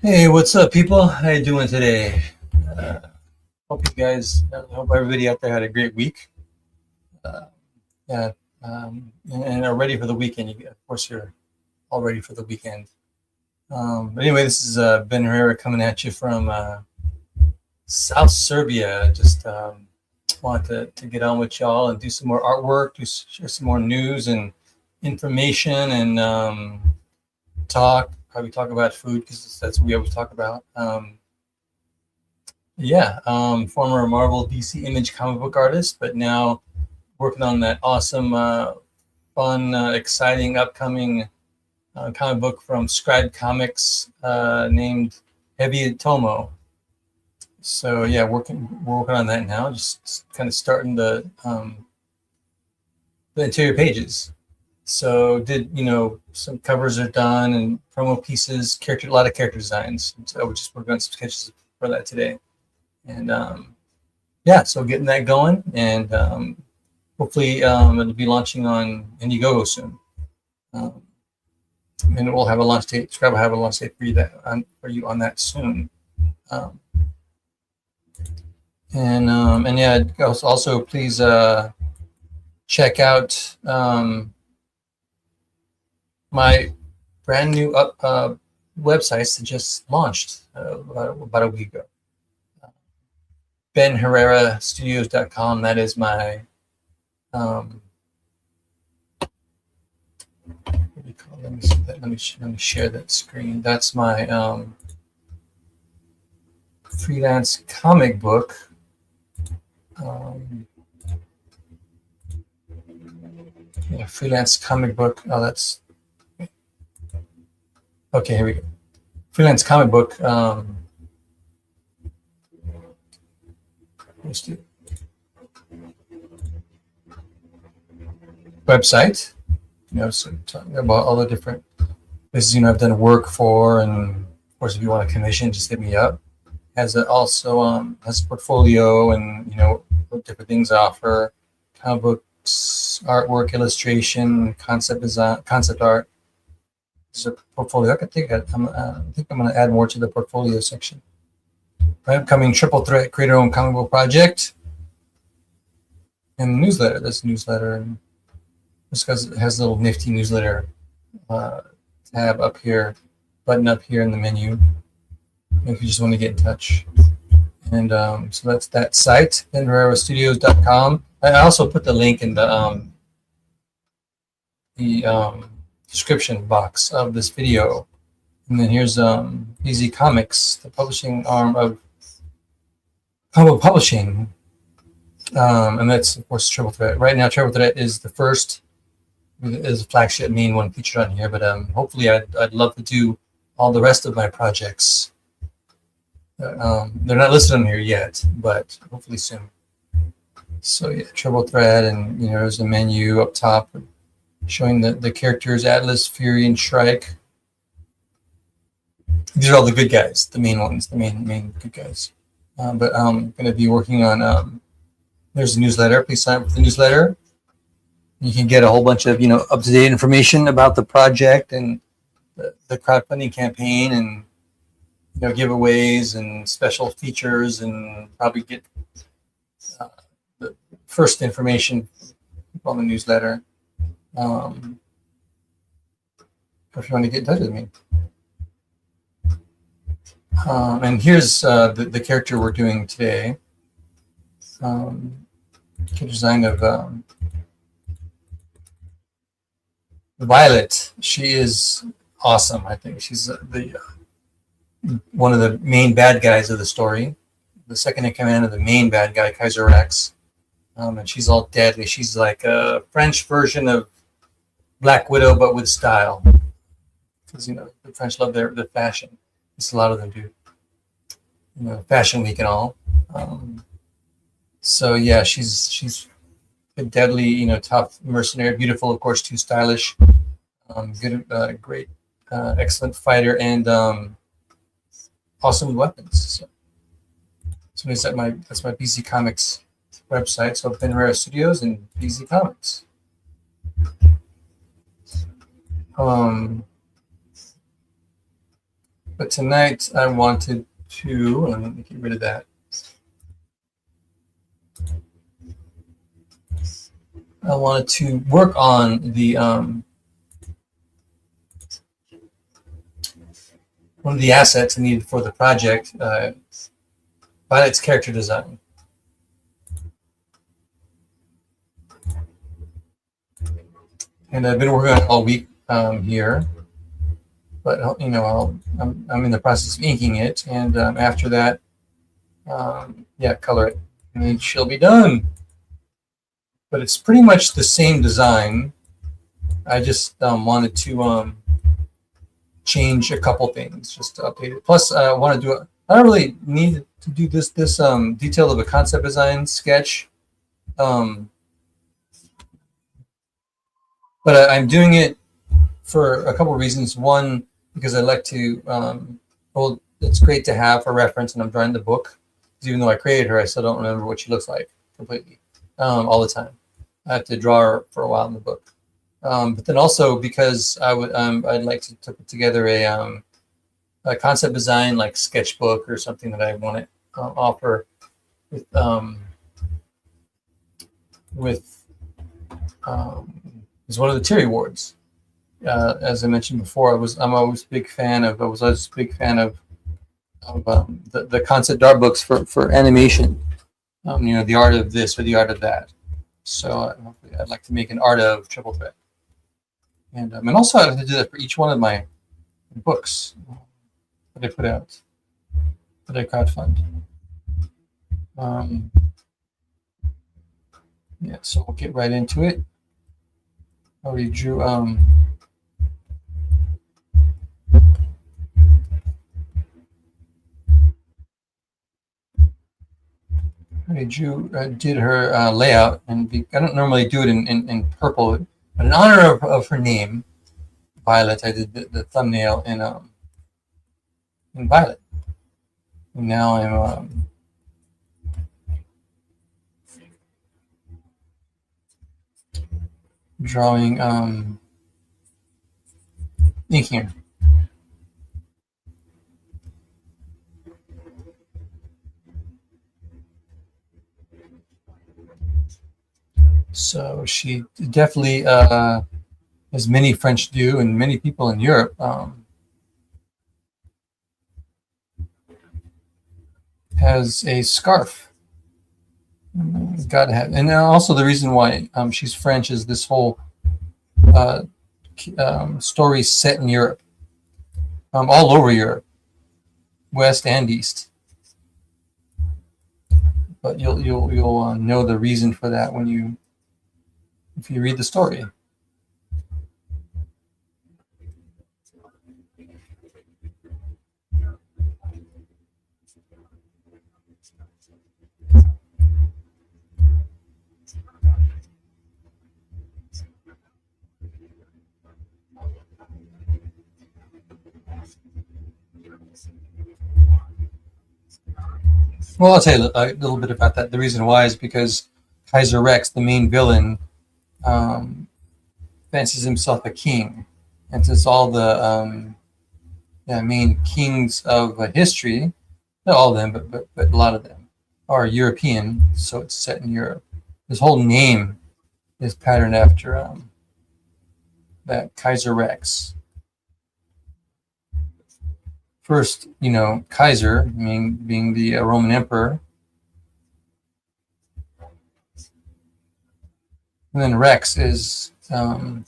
Hey, what's up, people? How you doing today? Uh, hope everybody out there had a great week. Uh, yeah, and are ready for the weekend. Of course, you're all ready for the weekend. But anyway, this is Ben Herrera coming at you from South Serbia. Just want to get on with y'all and do some more artwork, share some more news and information, and probably talk about food because that's what we always talk about. Former Marvel DC Image comic book artist, but now working on that awesome, fun, exciting, upcoming comic book from Scribe Comics named Heavy Tomo. So yeah, we're working on that now. Just kind of starting the interior pages. So some covers are done and promo pieces, a lot of character designs. So we're just working on some sketches for that today. And so getting that going, and hopefully it'll be launching on Indiegogo soon. And we'll have a launch date. Scribe will have a launch date for you on that soon. Also please check out my brand new websites that just launched about a week ago. BenHerreraStudios.com. That is my what do you call it? Let me see that. Let me share that screen. That's my freelance comic book. Freelance comic book. Oh, that's okay. Here we go. Freelance comic book. Let's do website. So talking about all the different places I've done work for, and of course, if you want a commission, just hit me up. Has a portfolio, and what different things I offer: comic books, artwork, illustration, concept design, concept art. This is a portfolio. I think I'm going to add more to the portfolio section. My upcoming Triple Threat Creator-Owned Comic Book Project, and the newsletter. This newsletter, and this has a little nifty newsletter tab up here, button up here in the menu, if you just want to get in touch. And so that's that site, BenHerreraStudios.com. I also put the link in the description box of this video. And then here's Easy Comics, the publishing arm of comic publishing. And that's, of course, Triple Threat. Right now, Triple Threat is the first, is a flagship main one featured on here. But hopefully, I'd love to do all the rest of my projects. They're not listed on here yet, but hopefully soon. So yeah, Triple Threat, and there's a menu up top showing the characters: Atlas, Fury, and Shrike. These are all the good guys, the main ones, the main good guys. But I'm going to be working on. There's a newsletter. Please sign up for the newsletter. You can get a whole bunch of up-to-date information about the project and the crowdfunding campaign, and giveaways and special features, and probably get the first information on the newsletter. If you want to get in touch with me. And here's the character we're doing today. Design of Violet. She is awesome. I think she's one of the main bad guys of the story, the second in command of the main bad guy, Kaiser Rex. And she's all deadly. She's like a French version of Black Widow, but with style. Because the French love their fashion. It's a lot of them do. Fashion Week and all. So yeah, she's a deadly, tough mercenary, beautiful, of course, too stylish. Good, great, excellent fighter, and awesome weapons. So that's my BZ Comics website. So Ben Herrera Studios and BZ Comics. But tonight I wanted to, let me get rid of that. I wanted to work on the one of the assets needed for the project, Violet's character design. And I've been working on it all week here, but you know, I'm in the process of inking it, and after that, yeah, color it, and then she'll be done. But it's pretty much the same design. I just wanted to change a couple things just to update it. Plus, I want to do it. I don't really need to do this detail of a concept design sketch, but I'm doing it for a couple of reasons. One, because I like to. Well, it's great to have a reference, and I'm drawing the book. Because even though I created her, I still don't remember what she looks like completely all the time. I have to draw her for a while in the book. But then also because I'd like to put together a concept design like sketchbook or something that I want to offer with is one of the Terry Awards. As I mentioned before, I'm always a big fan of the concept art books for animation. You know, the art of this or the art of that. So I'd like to make an art of Triple Threat. And also I have to do that for each one of my books that I put out, that I crowdfund. Yeah, so we'll get right into it. I already drew did her layout, and I don't normally do it in purple, but in honor of her name, Violet, I did the thumbnail in Violet. And now I'm drawing ink here. So she definitely, as many French do, and many people in Europe, has a scarf. Gotta have, and also the reason why she's French is this whole story set in Europe, all over Europe, West and East. But you'll know the reason for that if you read the story. Well, I'll tell you a little bit about that. The reason why is because Kaiser Rex, the main villain, fancies himself a king, and since all the main kings of history, not all of them, but a lot of them are European, so it's set in Europe. His whole name is patterned after that Kaiser Rex. First, you know, Kaiser, being the Roman emperor, and then Rex is I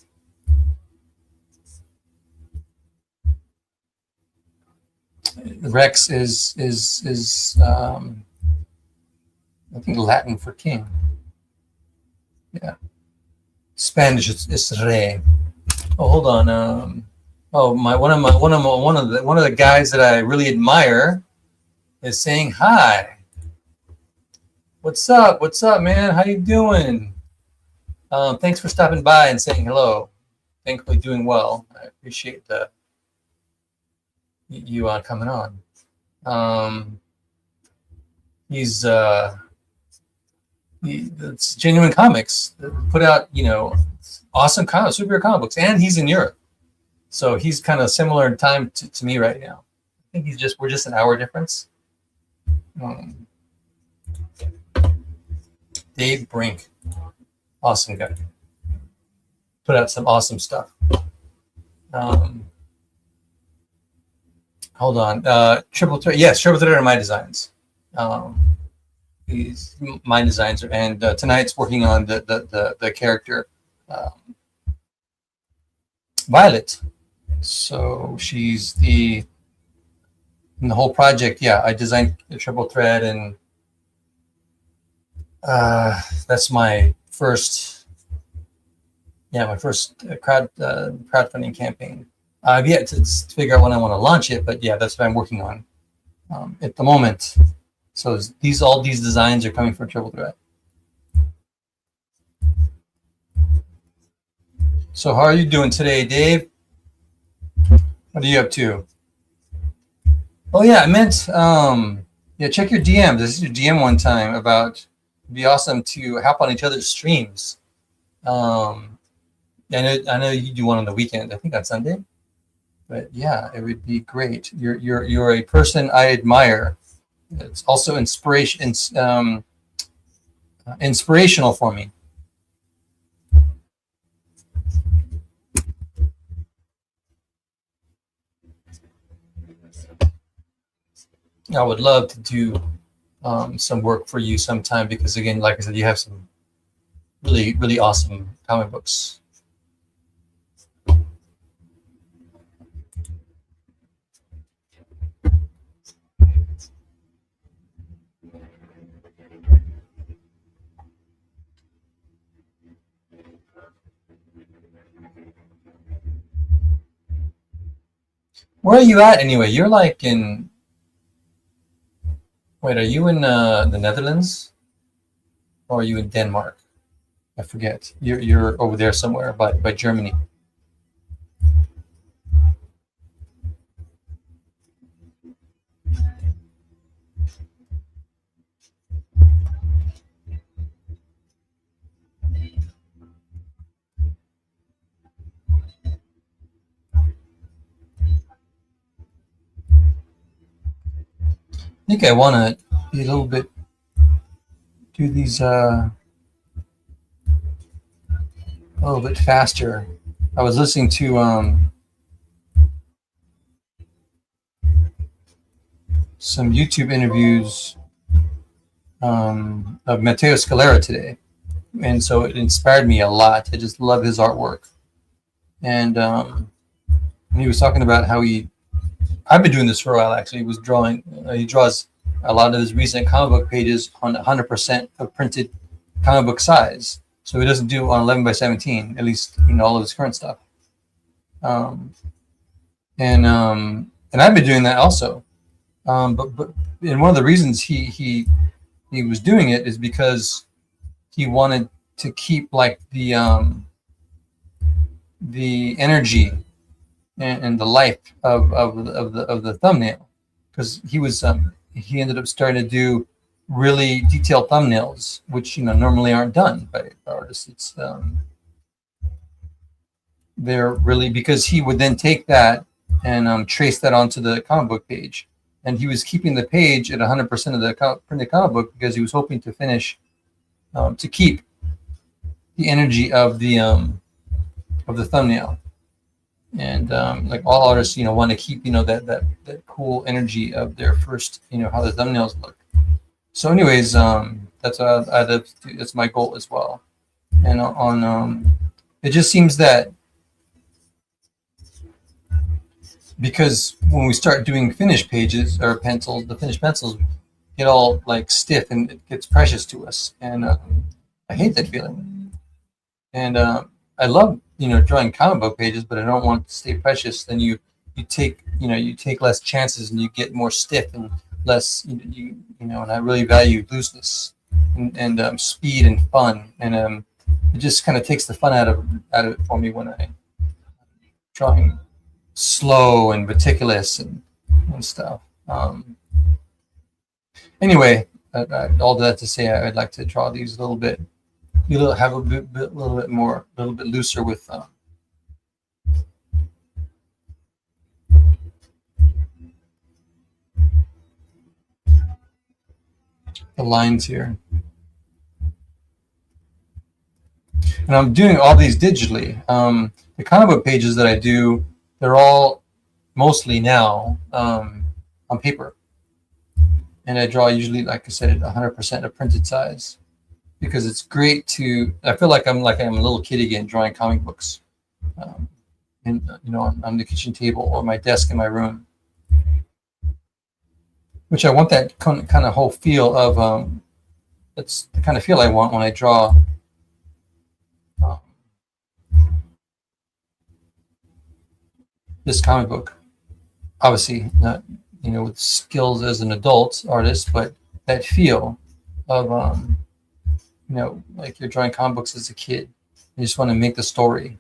think Latin for king. Yeah, Spanish is rey. Oh, hold on. Oh, one of the guys that I really admire is saying hi. What's up? What's up, man? How you doing? Thanks for stopping by and saying hello. Thankfully, doing well. I appreciate you coming on. It's Genuine Comics. Put out, you know, awesome superhero comic books, and he's in Europe. So he's kind of similar in time to me right now. think we're just an hour difference. Um, Dave Brink, awesome guy. Put out some awesome stuff. Um, hold on, Triple Threat. Yes, Triple Threat are my designs. These my designs are, and tonight's working on the character Violet. So she's in the whole project. Yeah, I designed the Triple Threat, and that's my first crowdfunding campaign. I've yet to figure out when I want to launch it, but yeah, that's what I'm working on at the moment. So all these designs are coming from Triple Threat. So how are you doing today, Dave? What are you up to? Oh yeah, I meant check your DM. This is your DM one time about it'd be awesome to hop on each other's streams. I know you do one on the weekend. I think on Sunday. But yeah, it would be great. You're a person I admire. It's also inspirational for me. I would love to do some work for you sometime because, again, like I said, you have some really, really awesome comic books. Where are you at anyway? You're like in. Wait, are you in the Netherlands, or are you in Denmark? I forget. You're over there somewhere by Germany. I think I want to be a little bit do these a little bit faster. I was listening to some YouTube interviews of Matteo Scalera today, and so it inspired me a lot. I just love his artwork, and he was talking about how I've been doing this for a while actually. He was drawing. He draws a lot of his recent comic book pages on 100% of printed comic book size. So he doesn't do on 11 by 17, at least all of his current stuff. And I've been doing that also. But and one of the reasons he was doing it is because he wanted to keep like the energy and the life of the thumbnail, because he ended up starting to do really detailed thumbnails, which normally aren't done by artists. It's they're really, because he would then take that and trace that onto the comic book page, and he was keeping the page at 100% of the printed comic book because he was hoping to finish to keep the energy of the thumbnail. And like all artists, want to keep that cool energy of their first, how the thumbnails look. So, anyways, that's what that's my goal as well. And it just seems that because when we start doing finished pages or pencils, the finished pencils get all like stiff and it gets precious to us, and I hate that feeling. And I love drawing comic book pages, but I don't want to stay precious. Then you take less chances and you get more stiff and less and I really value looseness and speed and fun, and it just kind of takes the fun out of it for me when I drawing slow and meticulous and stuff. Anyway, all that to say, I'd like to draw these a little bit. Have a little bit looser with the lines here. And I'm doing all these digitally. The comic book pages that I do, they're all mostly now on paper. And I draw usually, like I said, at 100% of printed size because it's great to. I feel like I'm a little kid again drawing comic books, and on the kitchen table or my desk in my room. Which I want that kind of whole feel of. That's the kind of feel I want when I draw. Um, this comic book, obviously not with skills as an adult artist, but that feel of like you're drawing comic books as a kid. You just want to make the story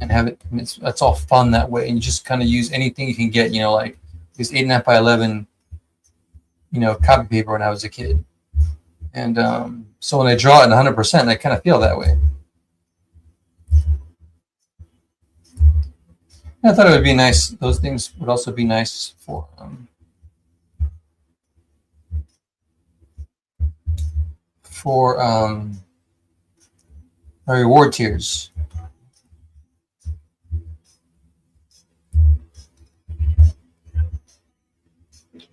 and have it. It's all fun that way, and you just kind of use anything you can get. Like this 8.5 by 11, copy paper when I was a kid, and so when I draw it in 100%, I kind of feel that way. I thought it would be nice. Those things would also be nice for my reward tiers.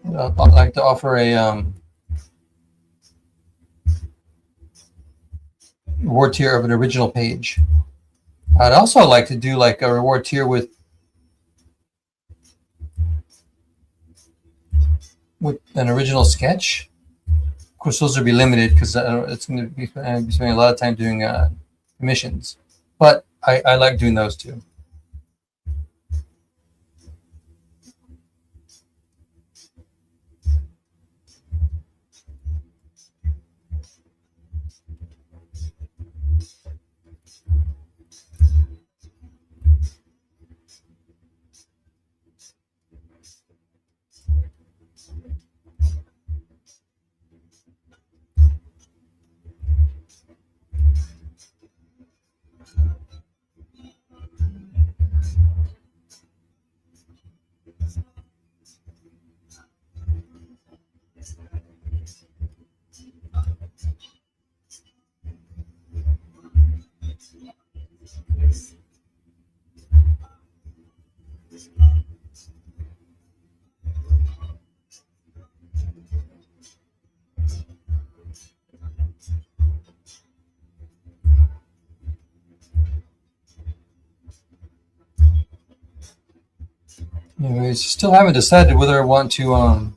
I'd like to offer a reward tier of an original page. I'd also like to do like a reward tier with an original sketch. Of course, those would be limited because it's going to be spending a lot of time doing commissions. But I like doing those too. Anyways, still haven't decided whether I want to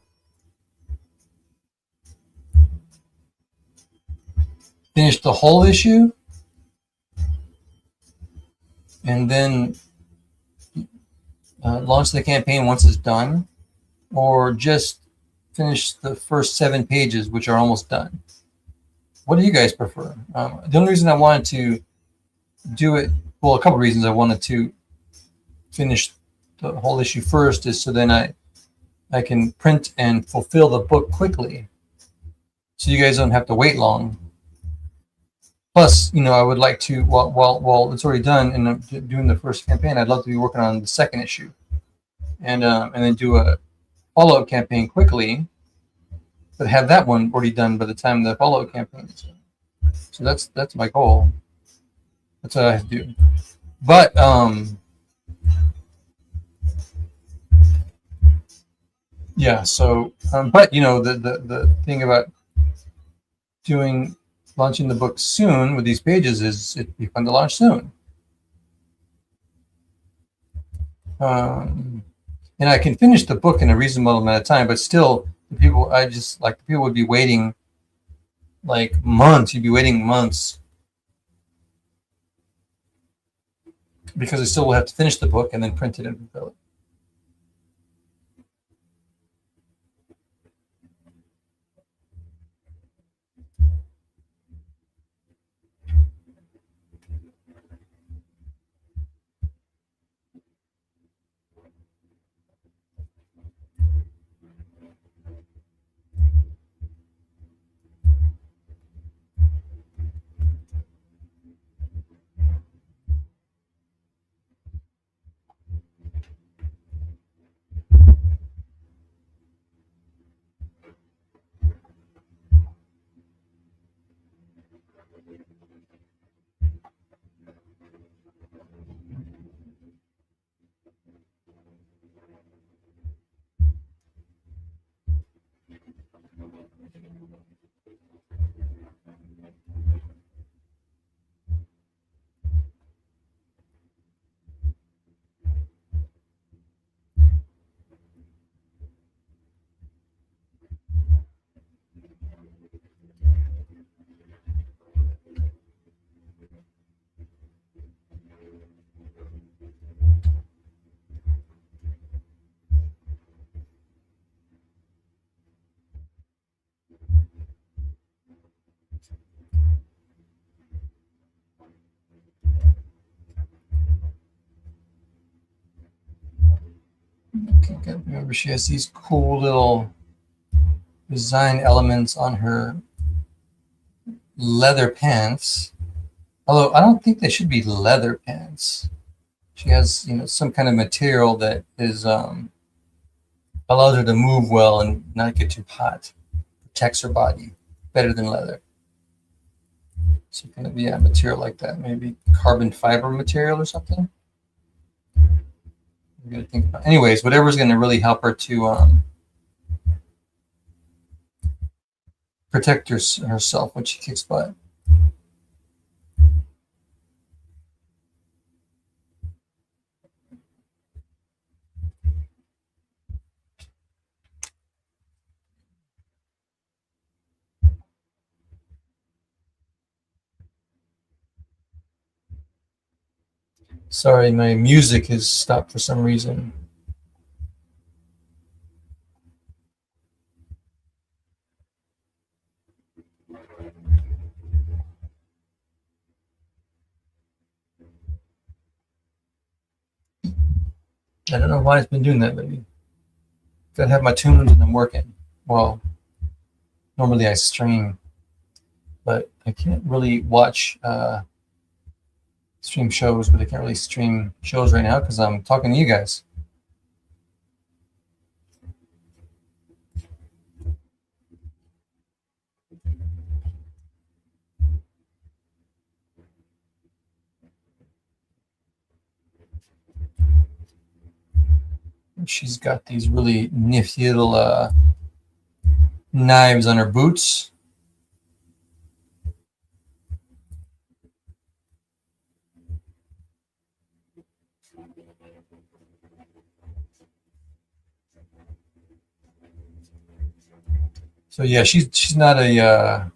finish the whole issue and then launch the campaign once it's done, or just finish the first 7 pages, which are almost done. What do you guys prefer? The only reason I wanted to do it, well, a couple of reasons I wanted to finish the whole issue first is so then I can print and fulfill the book quickly, so you guys don't have to wait long. Plus, I would like to while it's already done and I'm doing the first campaign, I'd love to be working on the second issue, and then do a follow-up campaign quickly, but have that one already done by the time the follow-up campaign is done. So that's my goal. That's what I have to do. But yeah. So but the thing about launching the book soon with these pages is it'd be fun to launch soon. And I can finish the book in a reasonable amount of time, but still, people would be waiting like months. You'd be waiting months because I still will have to finish the book and then print it and fulfill it. Okay, good. Remember, she has these cool little design elements on her leather pants. Although I don't think they should be leather pants. She has, some kind of material that is allows her to move well and not get too hot. Protects her body better than leather. So kind of a material like that, maybe carbon fiber material or something. I'm gonna think about. Anyways, whatever's going to really help her to protect herself when she kicks butt. Sorry, my music has stopped for some reason. I don't know why it's been doing that, maybe. Gotta have my tunes and I'm working. Well, normally I stream, but I can't really watch stream shows, but I can't really stream shows right now because I'm talking to you guys. She's got these really nifty little knives on her boots. So yeah, she's not a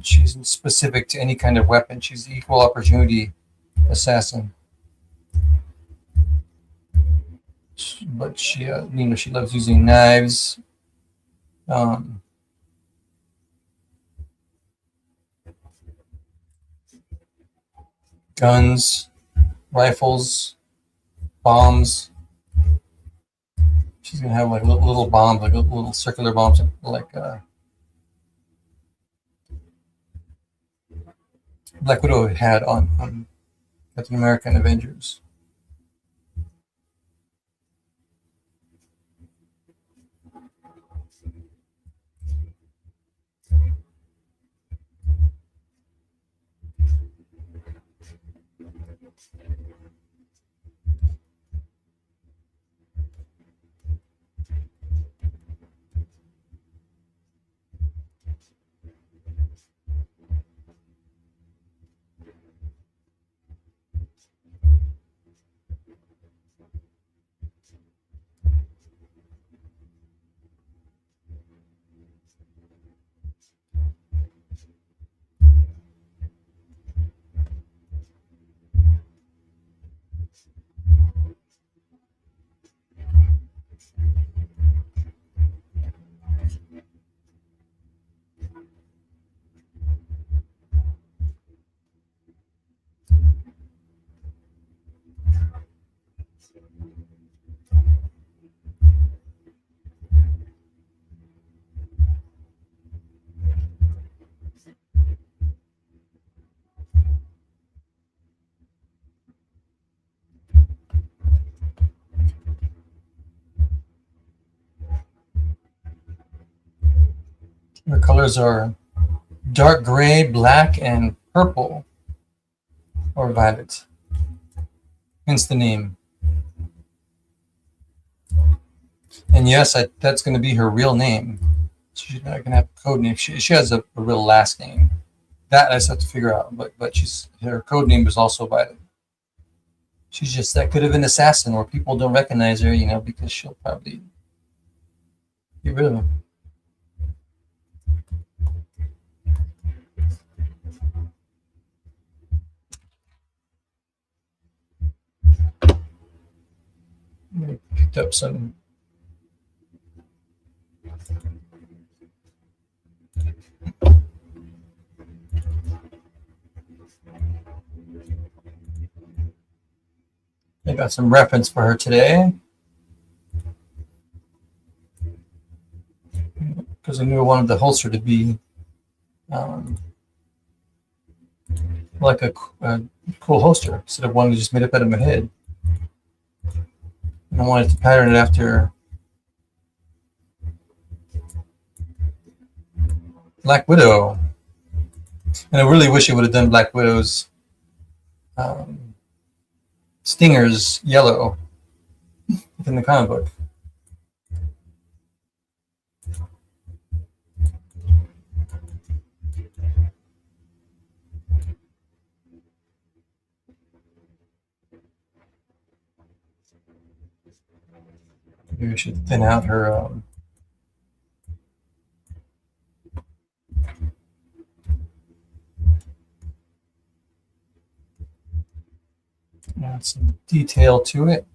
she's specific to any kind of weapon. She's the equal opportunity assassin. But she she loves using knives. Guns, rifles, bombs. She's gonna have like little bombs, like little circular bombs, like Black Widow had on Captain America and Avengers. Her colors are dark gray, black, and purple, or violet. Hence the name. And yes, that's going to be her real name. She's not going to have a code name. She has a real last name. That I just have to figure out. But her code name is also Violet. She's just that good of an assassin where people don't recognize her, because she'll probably get rid of them. I picked up some. I I got some reference for her today because I knew I wanted the holster to be like a cool holster instead of one that just made up out of my head. And I wanted to pattern it after Black Widow. And I really wish I would have done Black Widow's stingers yellow in the comic book. Maybe we should thin out her add some detail to it.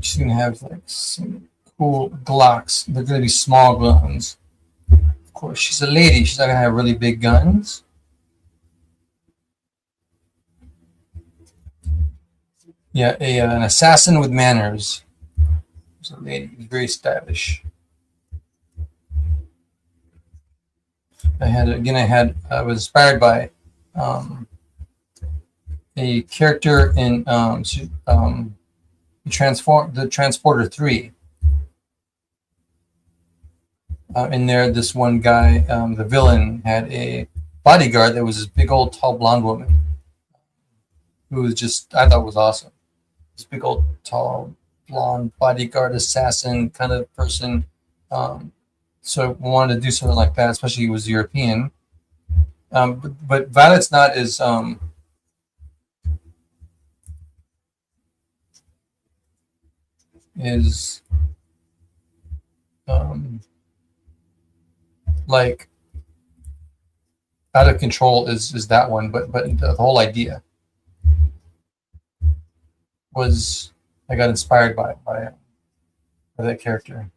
She's gonna have like some cool Glocks. They're gonna be small guns. Of course, she's a lady. She's not gonna have really big guns. Yeah, an assassin with manners. She's a lady, very stylish. I was inspired by a character in the Transporter 3. In there, this one guy, the villain, had a bodyguard that was this big old tall blonde woman who was just, I thought was awesome. This big old tall blonde bodyguard assassin kind of person. So I wanted to do something like that, especially he was European. But Violet's not as like out of control is that one, but the whole idea was I got inspired by that character.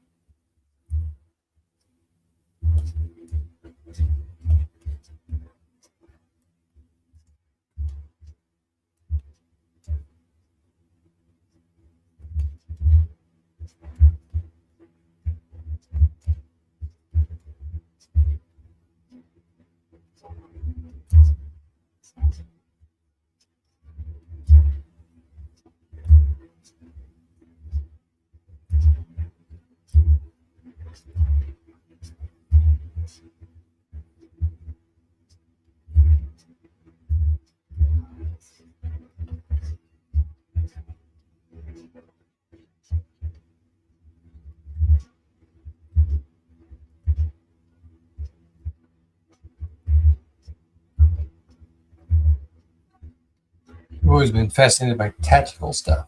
I've always been fascinated by tactical stuff,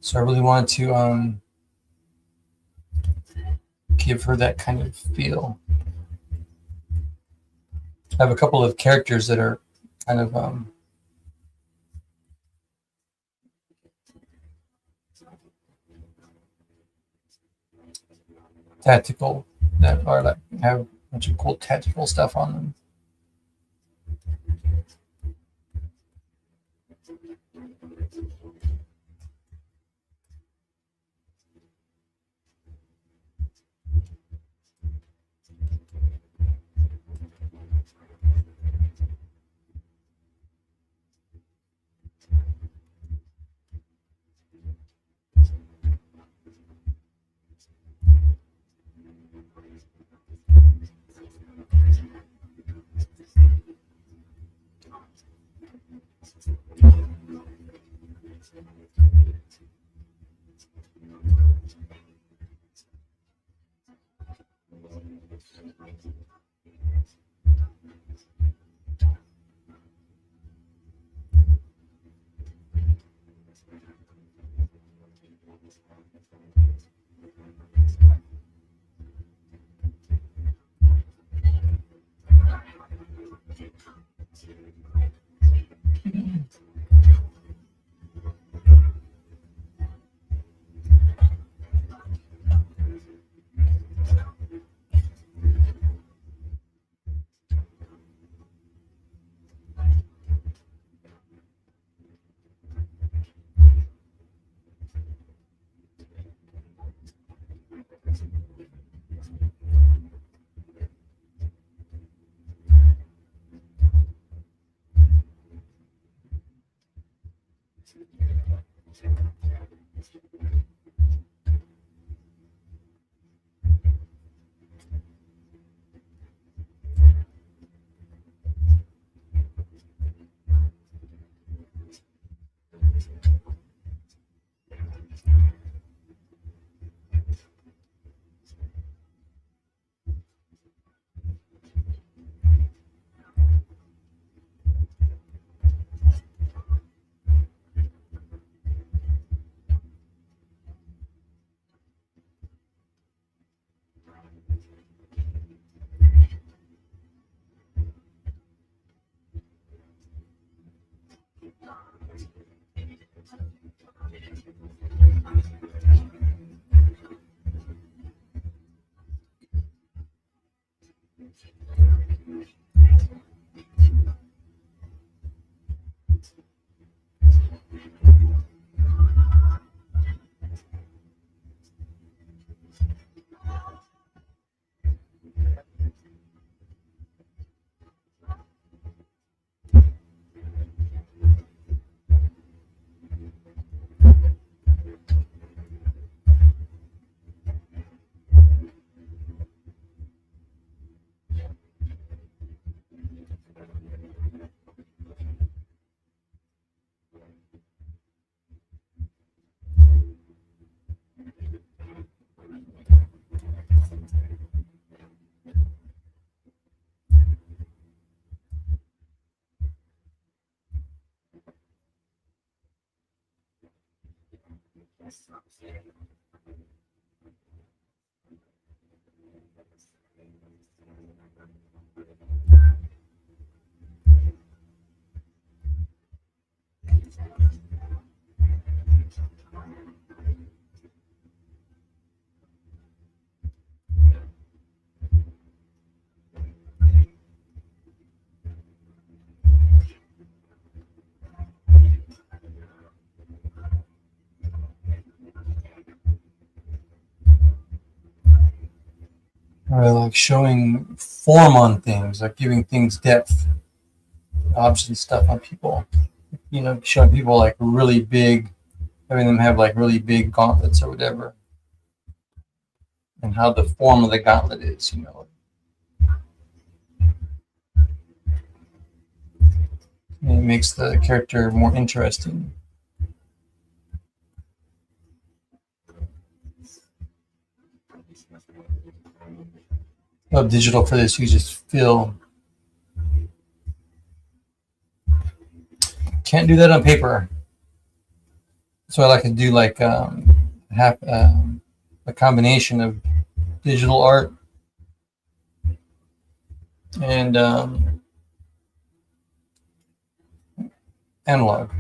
so I really wanted to give her that kind of feel. I have a couple of characters that are kind of tactical, that are like have a bunch of cool tactical stuff on them. Or like showing form on things, like giving things depth, objects and stuff on people. You know, showing people like really big, having them have like really big gauntlets or whatever, and how the form of the gauntlet is. You know, it makes the character more interesting. Love digital for this. You just feel can't do that on paper. So I like to do like have a combination of digital art and analog.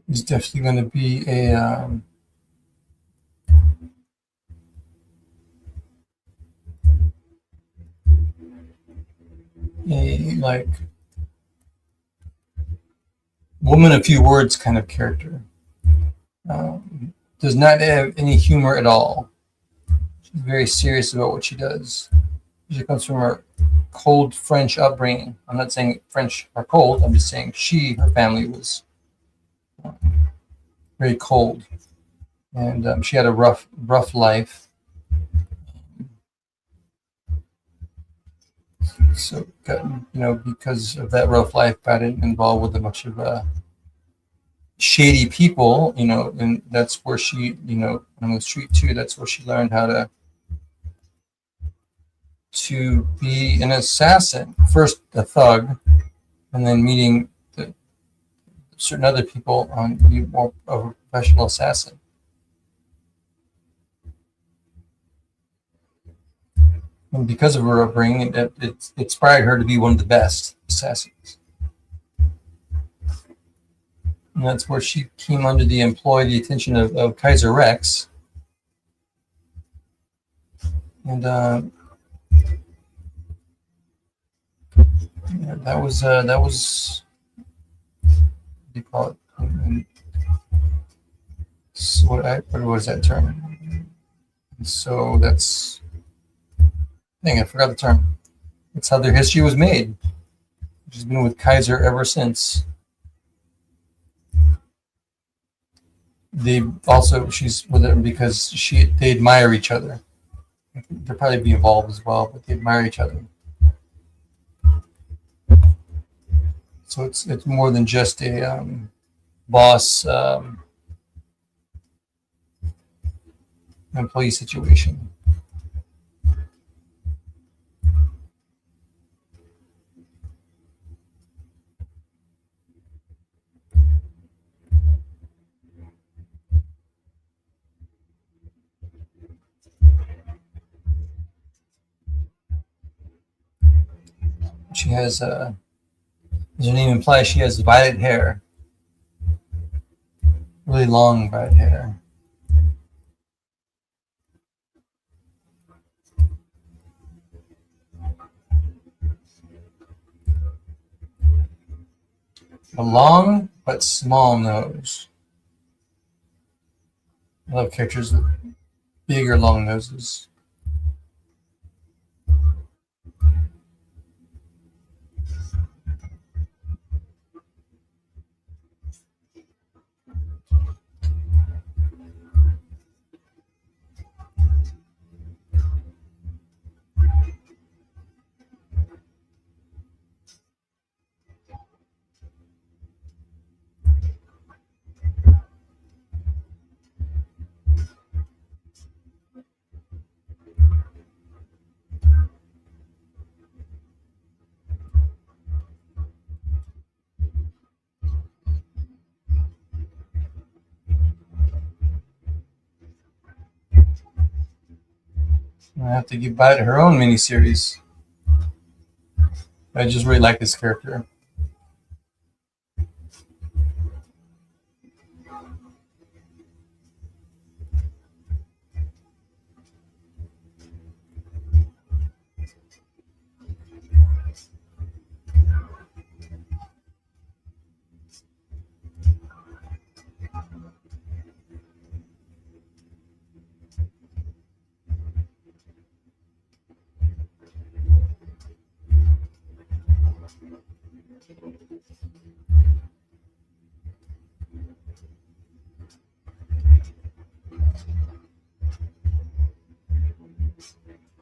He's definitely going to be a like woman of few words kind of character. Does not have any humor at all. She's very serious about what she does. She comes from a cold French upbringing. I'm not saying French are cold. I'm just saying her family was very cold, and she had a rough life. So, because of that rough life, got involved with a bunch of shady people, and that's where she, on the street too. That's where she learned how to be an assassin. First a thug, and then meeting certain other people on be more of a professional assassin. And because of her upbringing, it inspired her to be one of the best assassins. And that's where she came under the attention of Kaiser Rex. And that was what do you call it? What was that term? So that's, I forgot the term. That's how their history was made. She's been with Kaiser ever since. She's with her because they admire each other. They'll probably be involved as well, but they admire each other. So it's more than just a boss employee situation. She has, as her name implies, she has violet hair, really long violet hair. A long but small nose. I love characters with big or long noses. I have to give Violet her own miniseries. I just really like this character.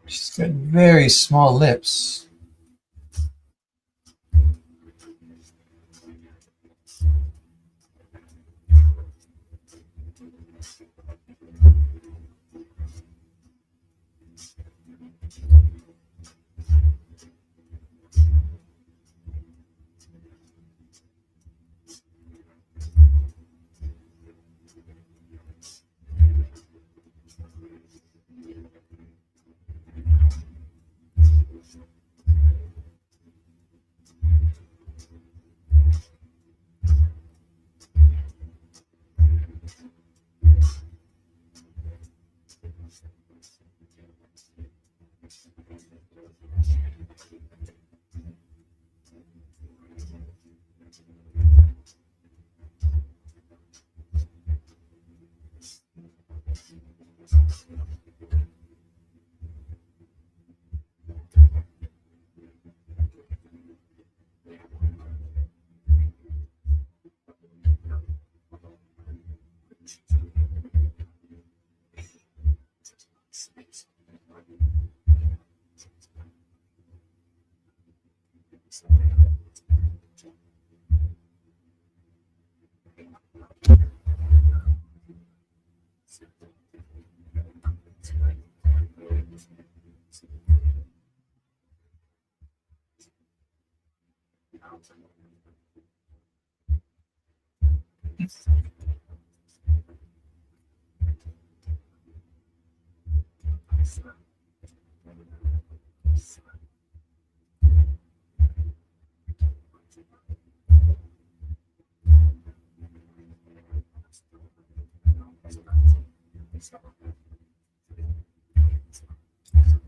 She's got very small lips.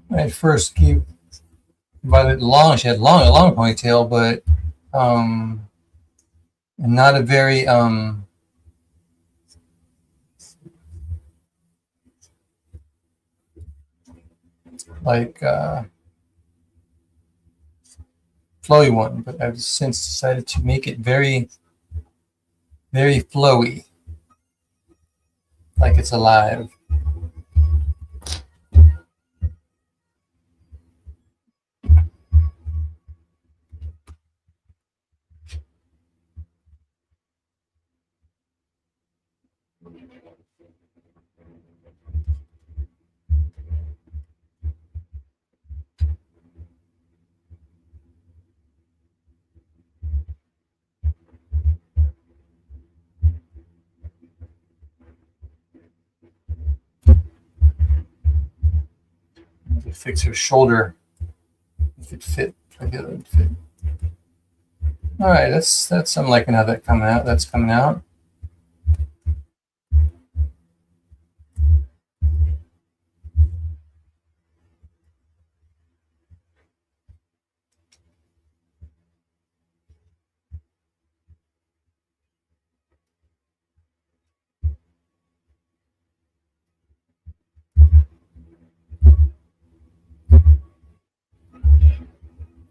When I first gave Violet long, she had a long ponytail, but not a very like flowy one. But I've since decided to make it very flowy, like it's alive. To fix her shoulder if it fit. If it would fit. All right, that's I'm liking how that coming out. That's coming out.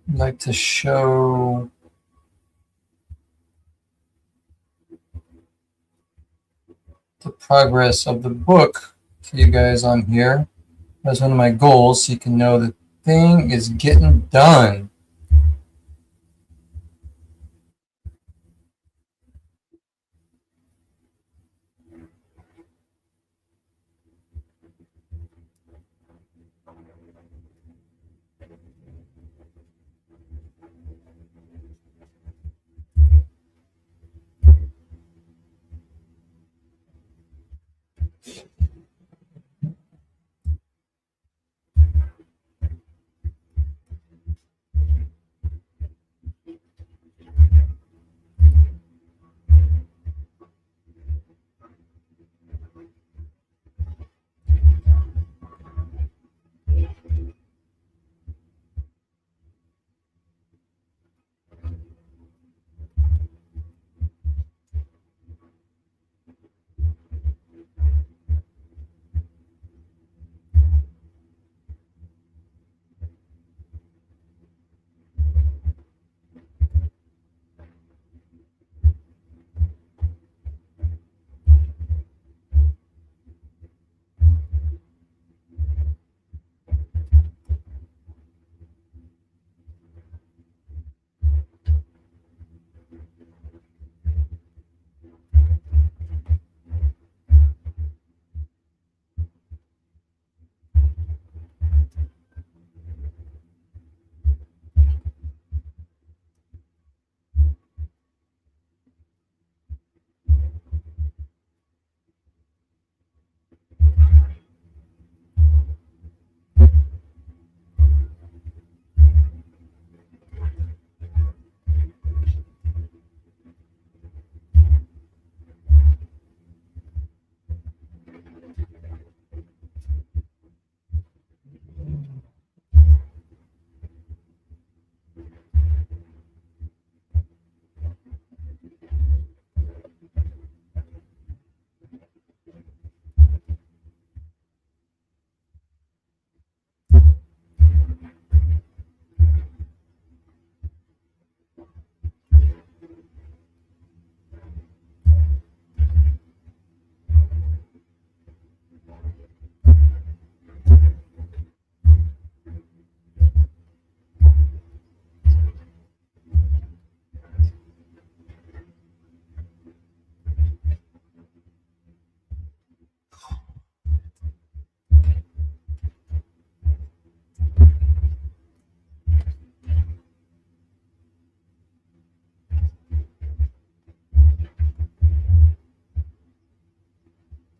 I'd like to show the progress of the book to you guys on here. That's one of my goals, so you can know the thing is getting done.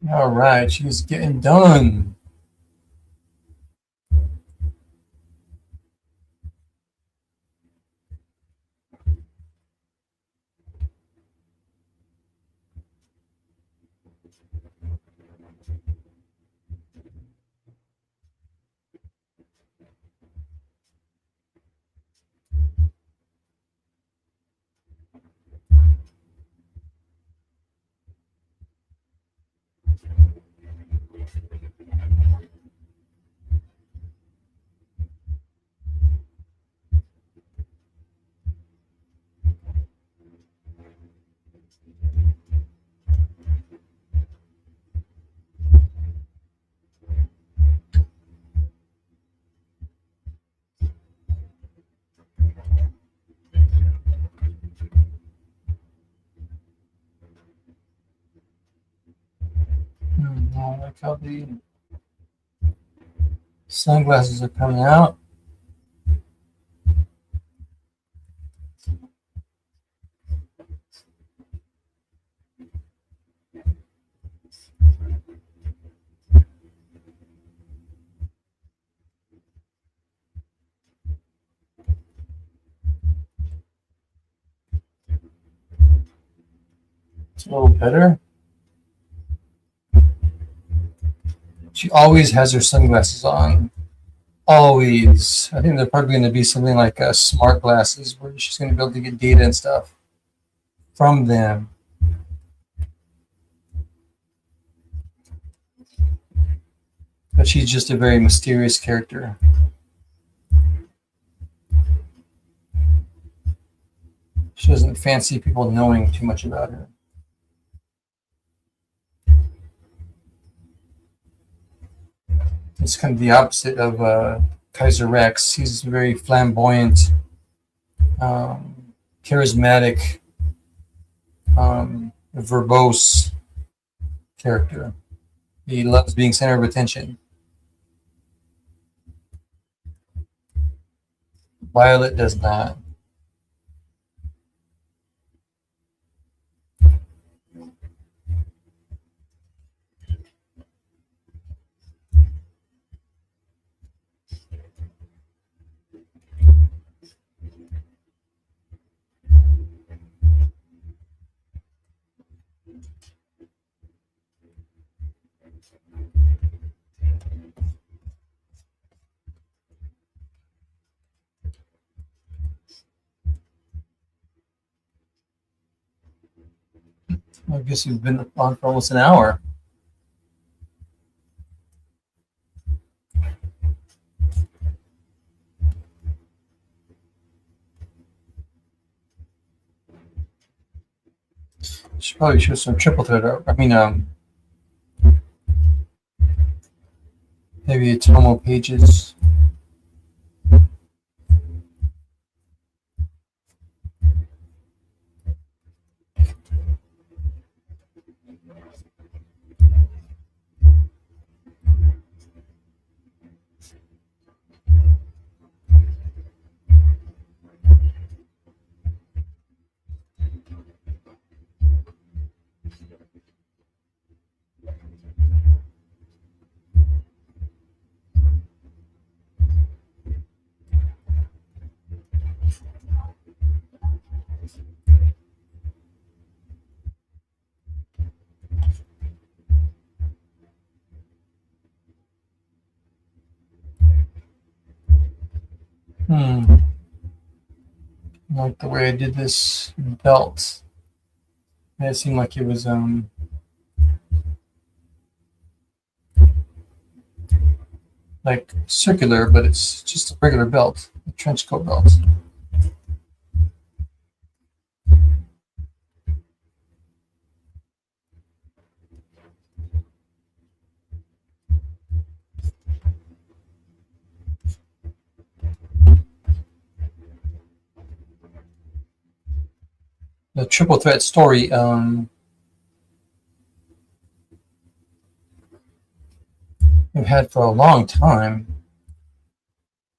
All right, she's getting done. I like how the sunglasses are coming out. It's a little better. She always has her sunglasses on. Always. I think they're probably going to be something like smart glasses where she's going to be able to get data and stuff from them. But she's just a very mysterious character. She doesn't fancy people knowing too much about her. It's kind of the opposite of Kaiser Rex. He's very flamboyant, charismatic, verbose character. He loves being center of attention. Violet does not. I guess we've been on for almost an hour. Should probably show some triple thread. Maybe it's Tomo pages. I like the way I did this belt. It seemed like it was like circular, but it's just a regular belt, a trench coat belt. The triple threat story we've had for a long time,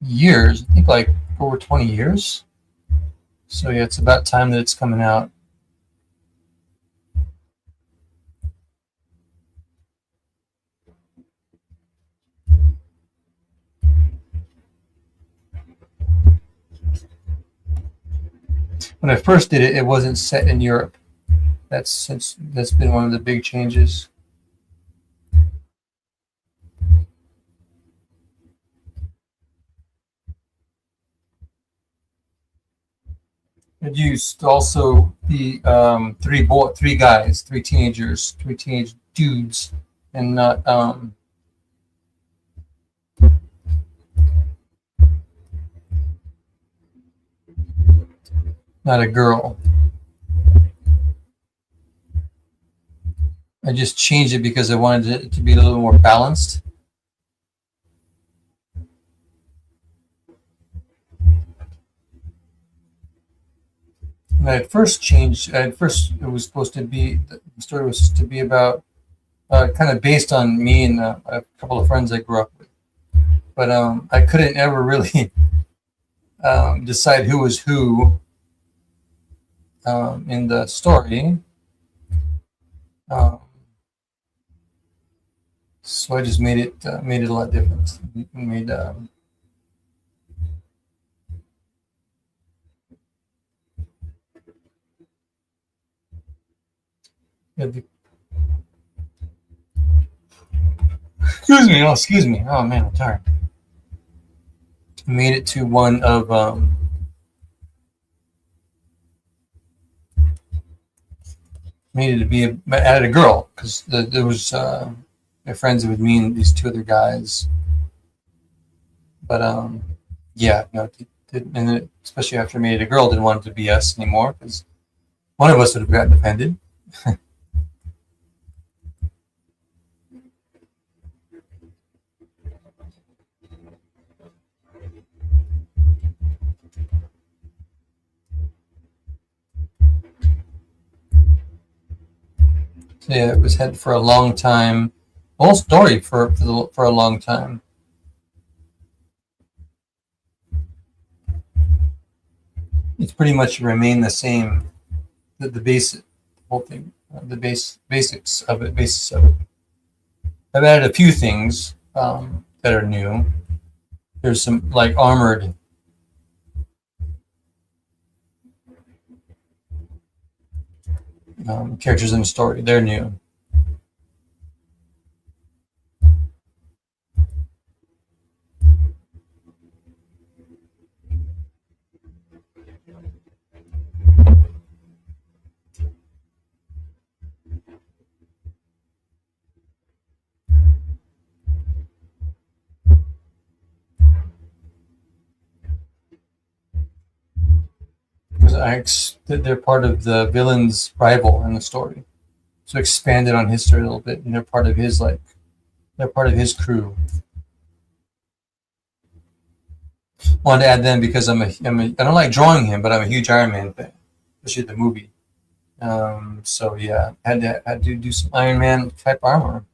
years. I think like over 20 years. So yeah, it's about time that it's coming out. when I first did it, it wasn't set in Europe. That's been one of the big changes. It used also the three guys, three teenagers, three teenage dudes, and not a girl. I just changed it because I wanted it to be a little more balanced. And I first changed. At first, it was supposed to be the story was supposed to be about kind of based on me and a couple of friends I grew up with. But I couldn't ever really decide who was who in the story. Um, so I just made it a lot different. Made excuse me. Oh, excuse me. Oh man, I'm tired. Made it to one of made it to be added a girl because there was my friends with me and these two other guys. But yeah, no, and especially after I made it a girl, didn't want it to be us anymore because one of us would have gotten offended. So yeah, it was head for a long time. Whole story for a long time. It's pretty much remained the same. The basic whole thing, the basics of it, basis of it. I've added a few things that are new. There's some like armored characters in the story. They're new. Because they're part of the villain's rival in the story, so expanded on his story a little bit, and they're part of his they're part of his crew. Wanted to add them because I don't like drawing him, but I'm a huge Iron Man fan, especially the movie. So yeah, had to do some Iron Man type armor.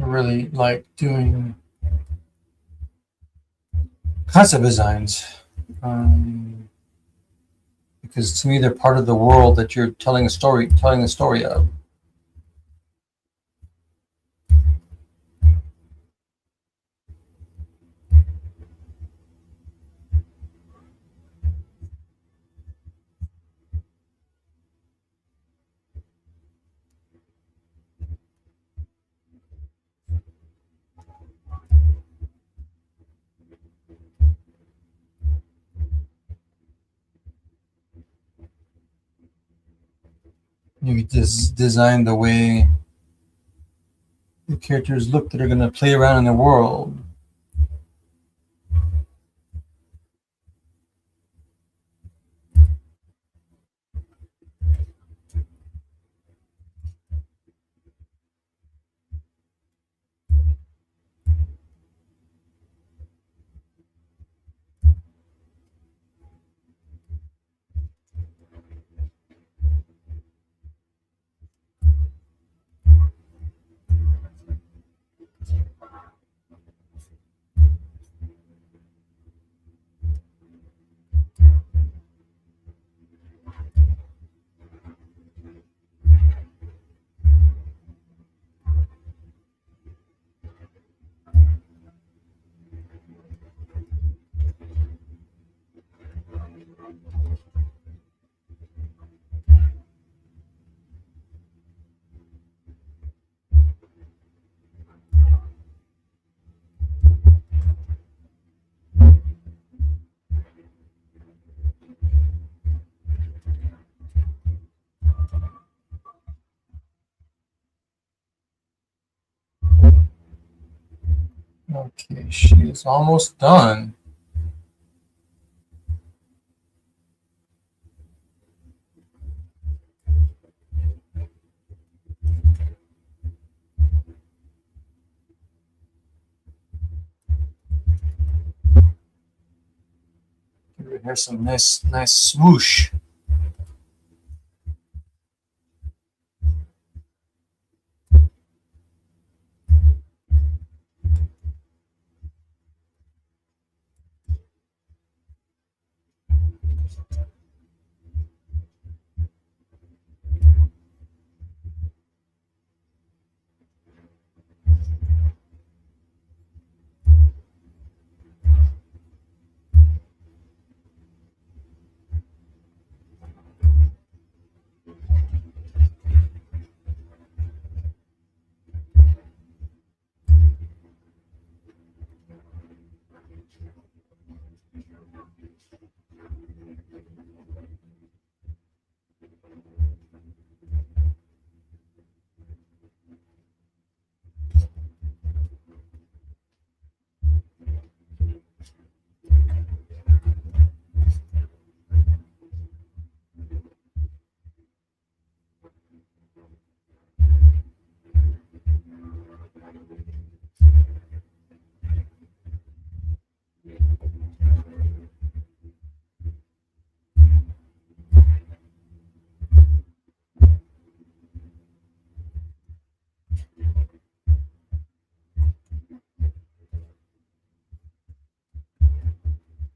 really like doing concept designs, because to me they're part of the world that you're telling the story of. You could just design the way the characters look that are going to play around in the world. Okay, she is almost done. Here's some nice swoosh.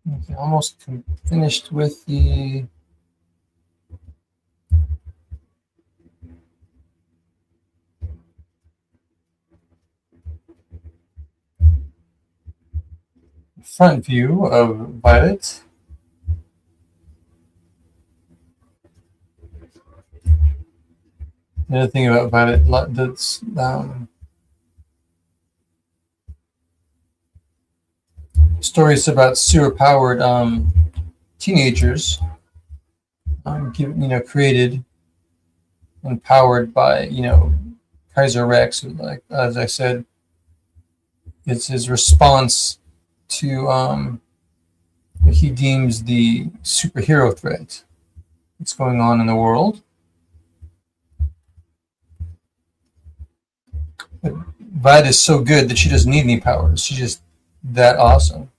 Okay, almost finished with the front view of Violet. The other thing about Violet that's stories about sewer-powered teenagers, created and powered by Kaiser Rex. Like as I said, it's his response to what he deems the superhero threat that's going on in the world. But Violet is so good that she doesn't need any powers. She's just that awesome.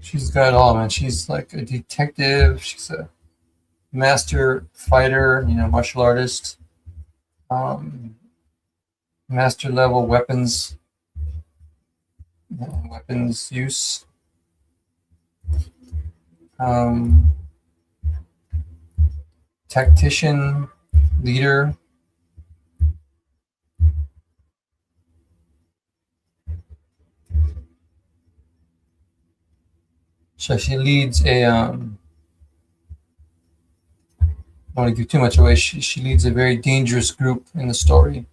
She's got it all, man. She's like a detective. She's a master fighter, martial artist, um, master level weapons use, um, tactician, leader. So she leads a. I don't want to give too much away. She leads a very dangerous group in the story.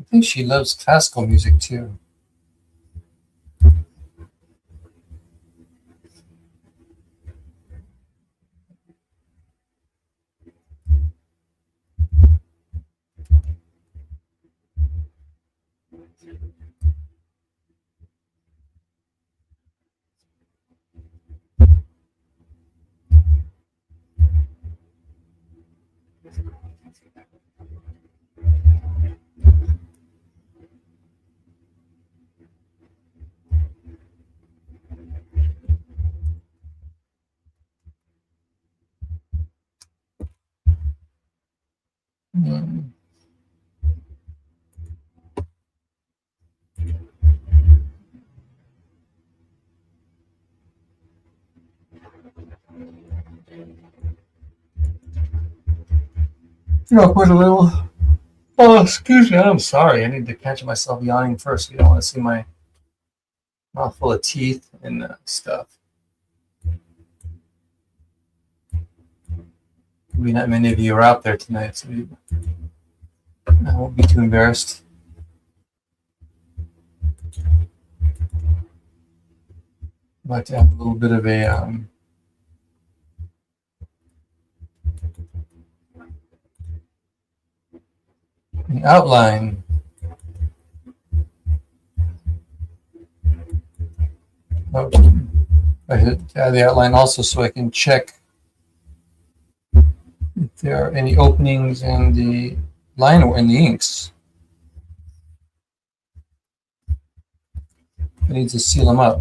I think she loves classical music too. Mm. Put a little. Oh, excuse me. I'm sorry. I need to catch myself yawning first. You don't want to see my mouth full of teeth and stuff. Maybe not many of you are out there tonight, so I won't be too embarrassed. I'd like to have a little bit of an outline. I should add the outline also so I can check if there are any openings in the line or in the inks. I need to seal them up.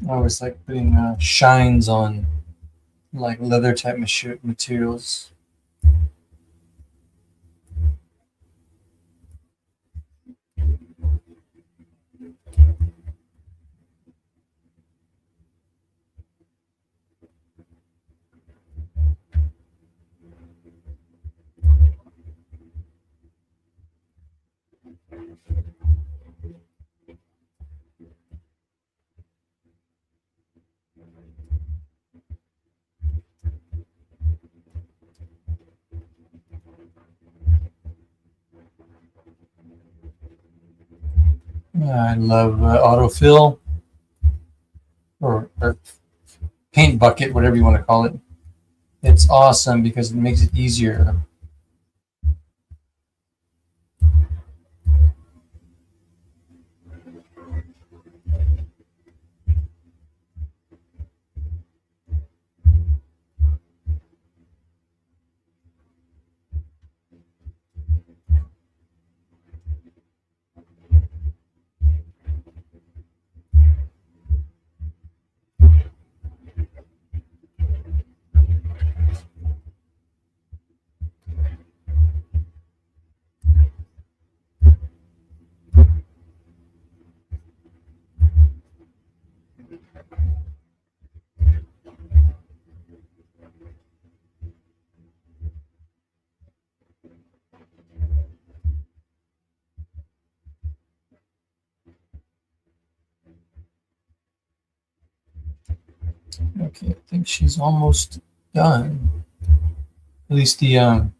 I always like putting shines on like leather type materials. I love autofill or paint bucket, whatever you want to call it. It's awesome because it makes it easier. Okay, I think she's almost done. At least the um,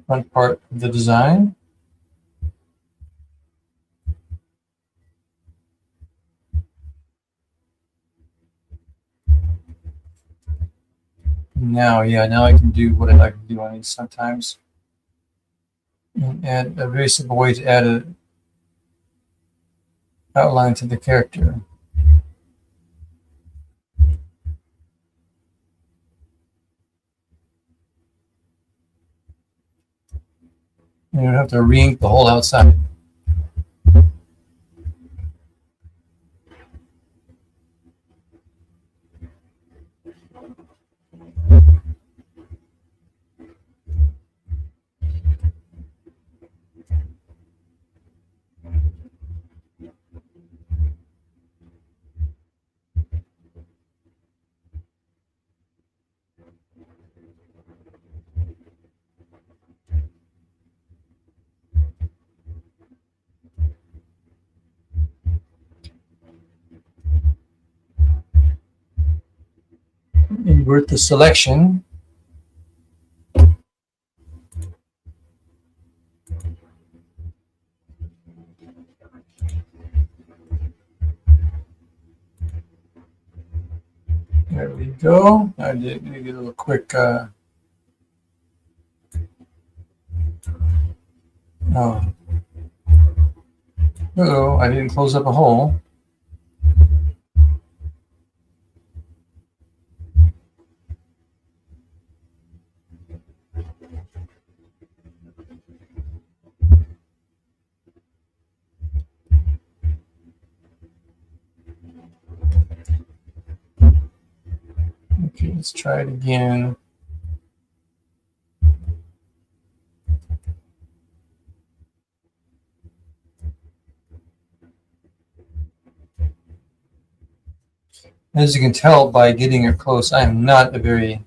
front part of the design. Now, yeah, now I can do what I like to do on these sometimes. And add a very simple way to add an outline to the character. You don't have to re-ink the whole outside. Invert the selection. There we go. I did get a little quick. Oh, I didn't close up a hole. Okay, let's try it again. As you can tell by getting it close, I am not a very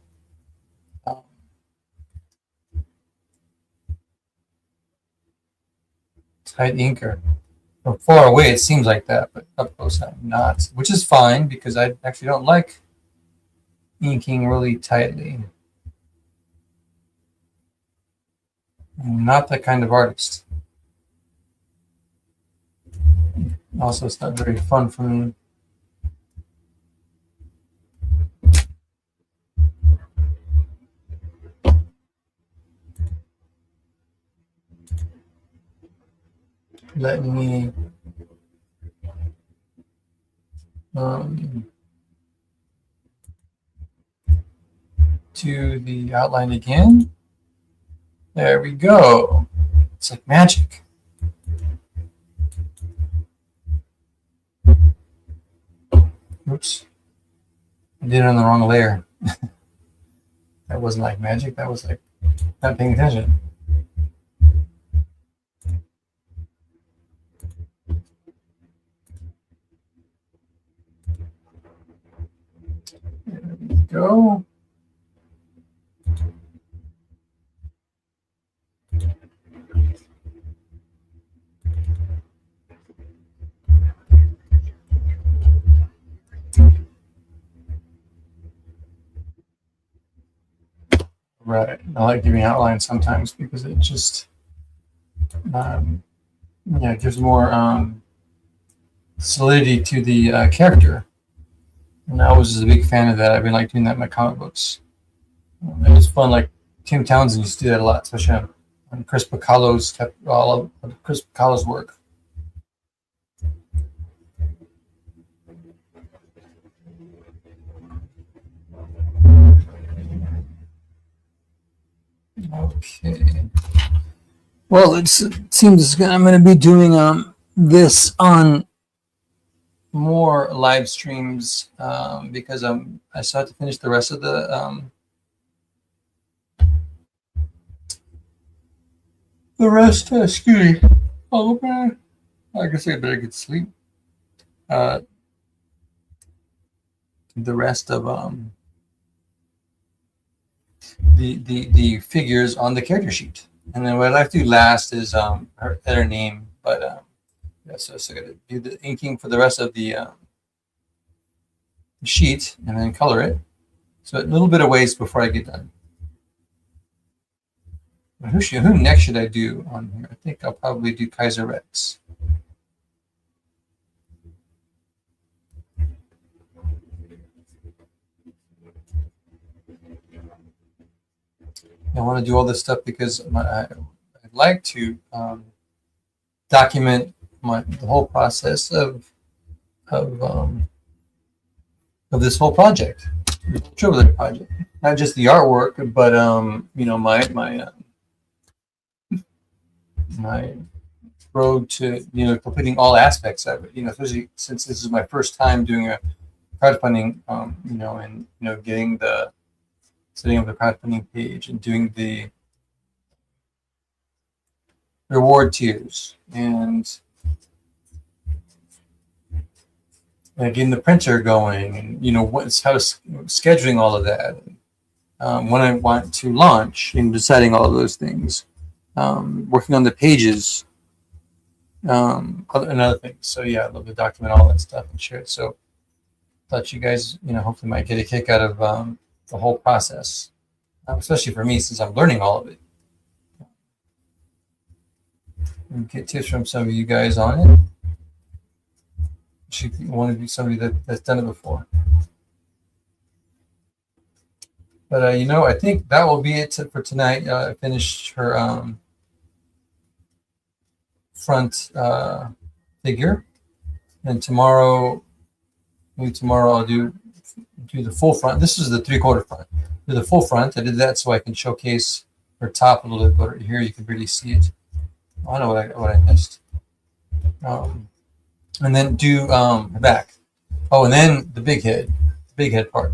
tight inker. From far away, it seems like that, but up close, I'm not, which is fine because I actually don't like inking really tightly. I'm not that kind of artist. Also, it's not very fun for me. let me um, do the outline again. There we go. It's like magic. Oops. I did it on the wrong layer. That wasn't like magic. That was like not paying attention. There we go. Right. I like giving outlines sometimes because it just yeah, it gives more solidity to the character. And I was just a big fan of that. I've been like doing that in my comic books. It was fun. Like Tim Townsend used to do that a lot, especially on Chris Bacalo's kept all of Chris Bacalo's work. Okay. Well, it seems I'm going to be doing this on more live streams because I still have to finish the rest of the rest. Excuse me. Oh man, I guess I better get to sleep. Uh, the rest of the figures on the character sheet, and then what I'd like to do last is her name, but yeah, so I got to do the inking for the rest of the sheet and then color it. So a little bit of waste before I get done. But who next should I do on here? I think I'll probably do Kaiser Rex. I want to do all this stuff because I'd like to document the whole process of this whole project, the Triple project. Not just the artwork, but you know, my road to, you know, completing all aspects of it. You know, especially since this is my first time doing a crowdfunding, you know, and you know, getting the setting up the crowdfunding page and doing the reward tiers and getting the printer going, and you know scheduling all of that. When I want to launch and deciding all of those things, working on the pages, and other things. So yeah, I'd love to document all that stuff and share it. So thought you guys, you know, hopefully might get a kick out of the whole process, especially for me since I'm learning all of it. And get tips from some of you guys on it. She want to be somebody that's done it before. But you know, I think that will be it for tonight. I finished her front figure, and tomorrow I'll do the full front. This is the 3/4 front. Do the full front. I did that so I can showcase her top a little bit better. Here you can really see it. I don't know what I missed. And then do her back. Oh, and then the big head part.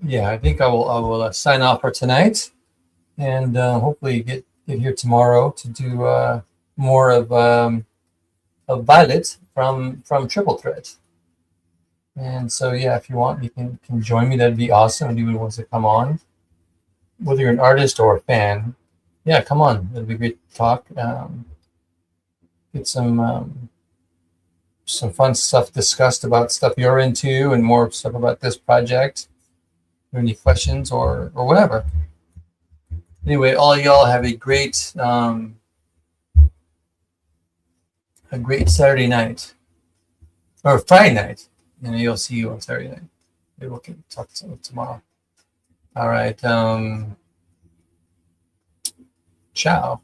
Yeah, I think I will sign off for tonight, and hopefully get here tomorrow to do more of Violet from Triple Threat. And so yeah, if you want, you can join me. That'd be awesome. Anyone wants to come on, whether you're an artist or a fan, yeah, come on. It'll be great to talk. Get some some fun stuff discussed about stuff you're into and more stuff about this project. Any questions or whatever. Anyway, all y'all have a great Saturday night or Friday night, and you'll see you on Saturday night. Maybe we'll talk tomorrow. All right. Ciao.